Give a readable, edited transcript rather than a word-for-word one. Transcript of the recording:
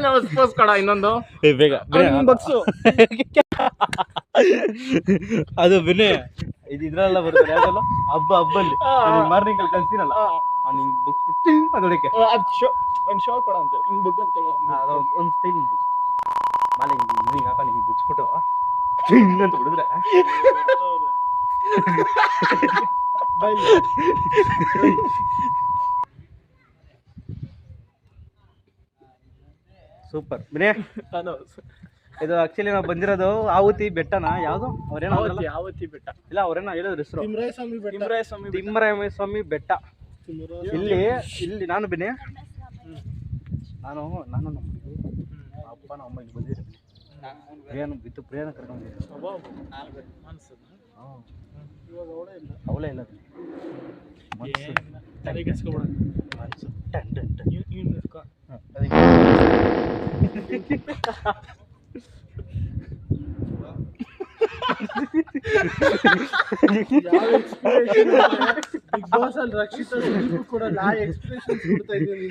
ಮಗ ಸ್ಪೋರ್ಟ್ಸ್ ಕಡ ಇನ್ನೊಂದು ಬೇಗ ಬಗ್ಸು ಅದು ಬಿನೆ ಇದು ಇದ್ರಲ್ಲ ಬರ್ತದೆ ಯಾವ್ದಲ್ಲ ಹಬ್ಬಲ್ಲಿ ಮಾರ್ನಿಂಗ್ ಅಲ್ಲಿ ಕಲ್ಸಿನಲ್ಲ ನಿಂಗೆ ಬುಕ್ಬಿಟ್ಟು ಅದೊಳಕ್ಕೆ ಒಂದು ಶೋ ಕೊಡ ಅಂತ ಹಿಂಗ್ ಬಗ್ ಅಂತೇಳಿ ಒಂದು ಸ್ಟೈಲ್ ಬುಕ್ ಮಾಲೆ ನಿನಗೆ ಹಾಕ ನಿಂಗೆ ಬುಕ್ಸ್ಬಿಟ್ಟು ಹಿಂಗಂತ ಹೊಡಿದ್ರೆ ಸೂಪರ್ ಬಿನೆ ಇದು ಆಕ್ಚುಲಿ ನಾವು ಬಂದಿರೋದು ಆವತಿ ಬೆಟ್ಟನ ಯಾವುದು ಅವ್ರೇನೋ ಯಾವತ್ತಿ ಬೆಟ್ಟ ಇಲ್ಲ ಅವ್ರೇನೋ ಹೇಳಿದ್ರು ಹೆಸರು ತಿಮ್ಮರಾಯ ಸ್ವಾಮಿ ಬೆಟ್ಟ ಇಲ್ಲಿ ನಾನು ಬಿನೆ ನಾನು ನಮ್ಮ ಅಪ್ಪ ನಮ್ಮ ಅಮ್ಮ ಇಲ್ಲಿ ಬಂದಿದ್ದೀನಿ ಪ್ರಿಯಾನ ಕರ್ಕೊಂಡಿದ್ದೀನಿ ಅವಳೇ ಇಲ್ಲ ಬಿಗ್ ಬಾಸ್ ಅಲ್ಲಿ ರಕ್ಷಿತಾ ಕೂಡ ನಾ ಎಕ್ಸ್ಪ್ರೆಷನ್ ಕೊಡ್ತಾ ಇದ್ದೀನಿ